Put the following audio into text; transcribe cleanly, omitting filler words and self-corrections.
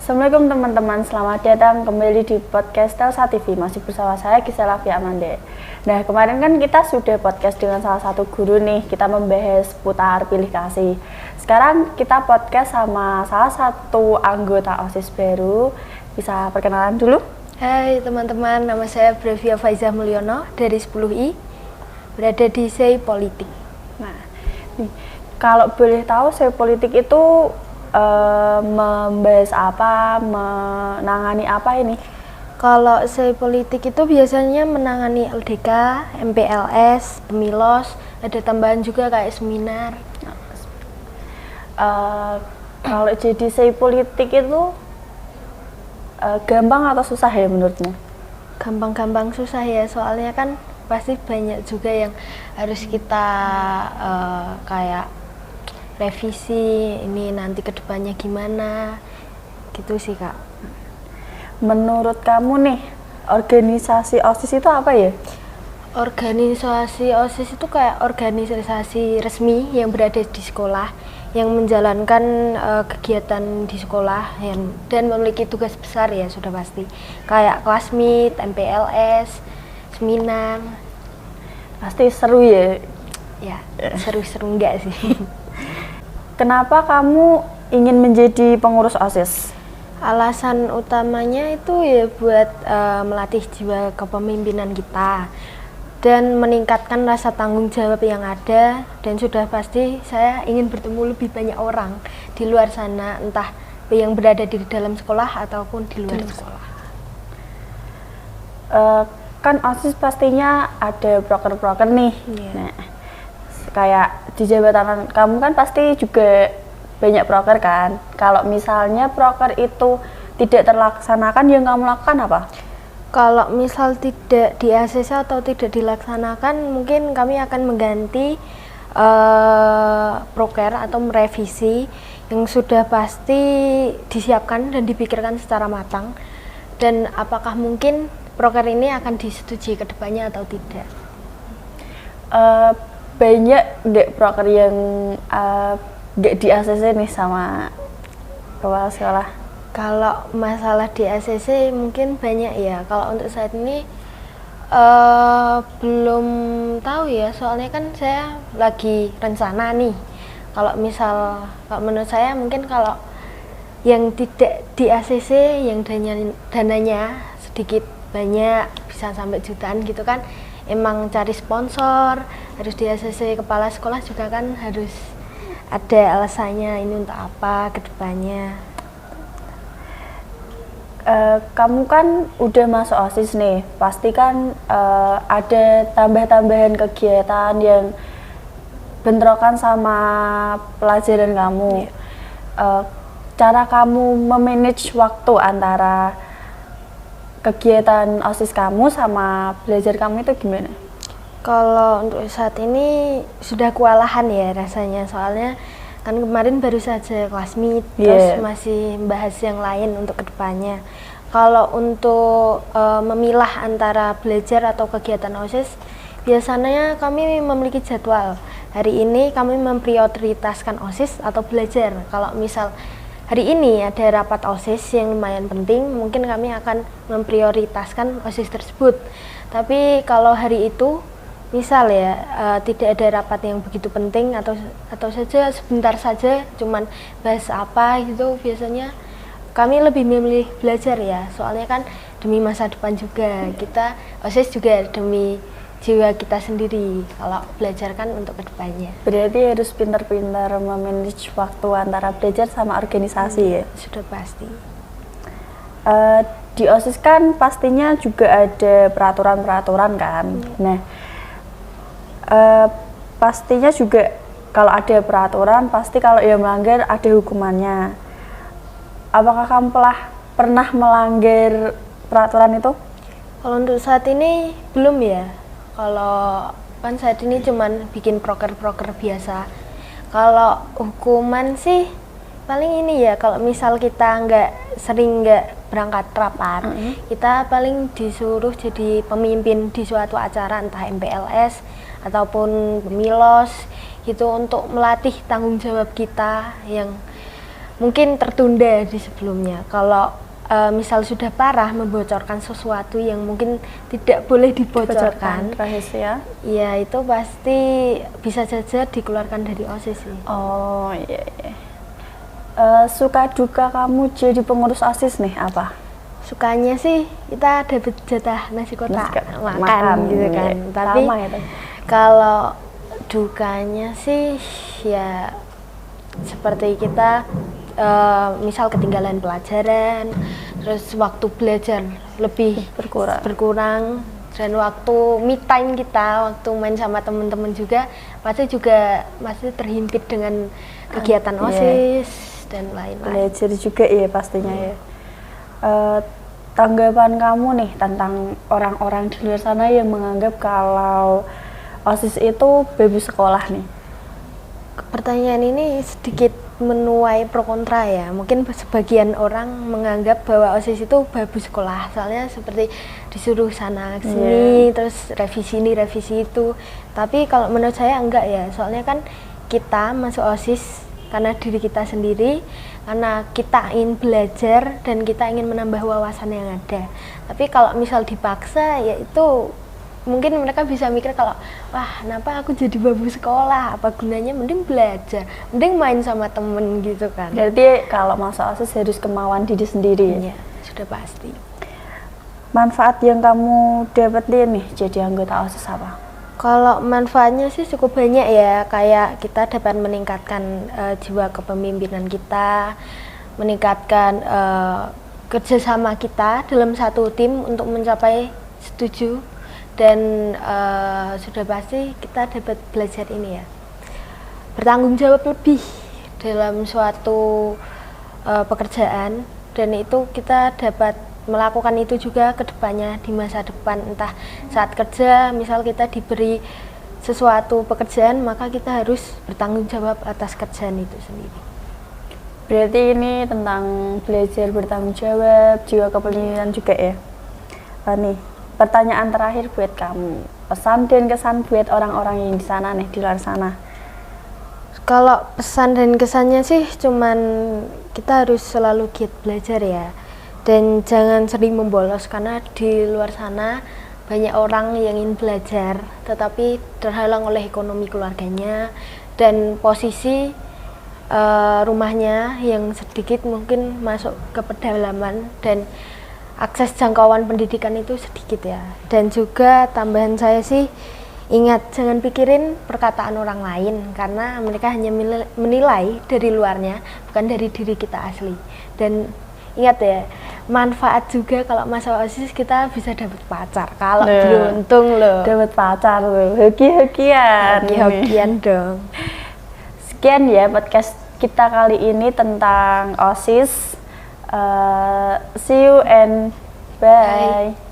Assalamualaikum teman-teman, selamat datang kembali di podcast Telsa TV. Masih bersama saya Gisela Fiamande. Nah, kemarin kan kita sudah podcast dengan salah satu guru nih. Kita membahas putar pilih kasih. Sekarang kita podcast sama salah satu anggota OSIS baru. Bisa perkenalan dulu? Hai teman-teman, nama saya Brevia Faizah Mulyono dari 10I, berada di SEI Politik. Nah, nih, kalau boleh tahu SEI Politik itu membahas apa, menangani apa ini? Kalau SEI Politik itu biasanya menangani LDK, MPLS, Pemilos, ada tambahan juga kayak seminar. Kalau jadi SEI Politik itu gampang atau susah ya menurutmu? Gampang-gampang susah ya, soalnya kan pasti banyak juga yang harus kita kayak revisi, ini nanti kedepannya gimana, gitu sih Kak. Menurut kamu nih, organisasi OSIS itu apa ya? Organisasi OSIS itu kayak organisasi resmi yang berada di sekolah, yang menjalankan kegiatan di sekolah dan memiliki tugas besar ya sudah pasti. Kayak kelas meet, MPLS, seminar. Pasti seru ya? Ya, seru-seru enggak sih. Kenapa kamu ingin menjadi pengurus OSIS? Alasan utamanya itu ya buat melatih jiwa kepemimpinan kita dan meningkatkan rasa tanggung jawab yang ada, dan sudah pasti saya ingin bertemu lebih banyak orang di luar sana, entah yang berada di dalam sekolah ataupun di luar sekolah. Kan OSIS pastinya ada proker-proker nih. Yeah. Nah, kayak di jabatan kamu kan pasti juga banyak proker kan. Kalau misalnya proker itu tidak terlaksanakan, yang kamu lakukan apa? Kalau misal tidak di ACC atau tidak dilaksanakan, mungkin kami akan mengganti proker atau merevisi yang sudah pasti disiapkan dan dipikirkan secara matang, dan apakah mungkin proker ini akan disetujui ke depannya atau tidak. Banyak nggak proker yang nggak di ACC nih sama kepala sekolah? Kalau masalah di ACC mungkin banyak ya. Kalau untuk saat ini belum tahu ya, soalnya kan saya lagi rencana nih. Kalau menurut saya mungkin kalau yang tidak di ACC, yang dananya sedikit banyak, bisa sampai jutaan gitu kan, emang cari sponsor, harus di ACC. Kepala sekolah juga kan harus ada alasannya ini untuk apa ke depannya. Kamu kan udah masuk OSIS nih, pasti kan ada tambah-tambahan kegiatan yang bentrokan sama pelajaran kamu. Cara kamu memanage waktu antara kegiatan OSIS kamu sama belajar kamu itu gimana? Kalau untuk saat ini sudah kewalahan ya rasanya, soalnya kan kemarin baru saja kelas meet, terus masih bahas yang lain untuk kedepannya. Kalau untuk memilah antara belajar atau kegiatan OSIS, biasanya kami memiliki jadwal. Hari ini kami memprioritaskan OSIS atau belajar. Kalau misal hari ini ada rapat OSIS yang lumayan penting, mungkin kami akan memprioritaskan OSIS tersebut. Tapi kalau hari itu misal ya tidak ada rapat yang begitu penting atau saja sebentar saja cuman bahas apa gitu, biasanya kami lebih memilih belajar ya, soalnya kan demi masa depan juga, kita OSIS juga demi jiwa kita sendiri. Kalau belajar kan untuk kedepannya. Berarti harus pintar-pintar memanage waktu antara belajar sama organisasi ya? Sudah pasti. Di OSIS kan pastinya juga ada peraturan-peraturan kan. Nah, pastinya juga kalau ada peraturan, pasti kalau yang melanggar ada hukumannya. Apakah kamu pernah melanggar peraturan itu? Kalau untuk saat ini belum ya. Kalau kan saat ini cuman bikin proker-proker biasa. Kalau hukuman sih paling ini ya, kalau misal kita sering nggak berangkat rapat, kita paling disuruh jadi pemimpin di suatu acara, entah MPLS ataupun Pemilos gitu, untuk melatih tanggung jawab kita yang mungkin tertunda di sebelumnya. Kalau misal sudah parah membocorkan sesuatu yang mungkin tidak boleh dibocorkan, rahasia, ya itu pasti bisa saja dikeluarkan dari OSIS sih. Oh iya, iya. Suka duka kamu jadi pengurus OSIS nih apa? Sukanya sih kita dapat jatah nasi kotak makan gitu kan. Iya. Tapi kalau dukanya sih ya seperti kita misal ketinggalan pelajaran, terus waktu belajar lebih berkurang dan waktu me time kita, waktu main sama teman-teman juga masih terhimpit dengan kegiatan OSIS dan lain-lain. Belajar juga ya pastinya ya. Tanggapan kamu nih tentang orang-orang di luar sana yang menganggap kalau OSIS itu babu sekolah nih? Pertanyaan ini sedikit menuai pro kontra ya. Mungkin sebagian orang menganggap bahwa OSIS itu babu sekolah, soalnya seperti disuruh sana sini, terus revisi ini revisi itu. Tapi kalau menurut saya enggak ya, soalnya kan kita masuk OSIS karena diri kita sendiri, karena kita ingin belajar dan kita ingin menambah wawasan yang ada. Tapi kalau misal dipaksa ya itu mungkin mereka bisa mikir kalau wah kenapa aku jadi babu sekolah, apa gunanya, mending belajar, mending main sama temen gitu kan. Berarti kalau masuk OSIS harus kemauan diri sendiri ya? Sudah pasti. Manfaat yang kamu dapetin nih jadi anggota OSIS apa? Kalau manfaatnya sih cukup banyak ya, kayak kita dapat meningkatkan jiwa kepemimpinan kita, meningkatkan kerjasama kita dalam satu tim untuk mencapai setuju. Dan sudah pasti kita dapat belajar ini ya, bertanggung jawab lebih dalam suatu pekerjaan, dan itu kita dapat melakukan itu juga ke depannya di masa depan. Entah saat kerja, misal kita diberi sesuatu pekerjaan, maka kita harus bertanggung jawab atas kerjaan itu sendiri. Berarti ini tentang belajar bertanggung jawab, jiwa kepemimpinan juga ya. Nih, pertanyaan terakhir buat kamu, pesan dan kesan buat orang-orang yang di sana nih, di luar sana. Kalau pesan dan kesannya sih cuman kita harus selalu giat belajar ya, dan jangan sering membolos, karena di luar sana banyak orang yang ingin belajar tetapi terhalang oleh ekonomi keluarganya dan posisi rumahnya yang sedikit mungkin masuk ke pedalaman, dan akses jangkauan pendidikan itu sedikit ya. Dan juga tambahan saya sih, ingat jangan pikirin perkataan orang lain, karena mereka hanya menilai dari luarnya, bukan dari diri kita asli. Dan ingat ya, manfaat juga kalau masuk OSIS kita bisa dapat pacar. Kalau beruntung loh. Dapat pacar loh, hoki-hokian. Hoki-hokian dong. Sekian ya podcast kita kali ini tentang OSIS. See you and bye.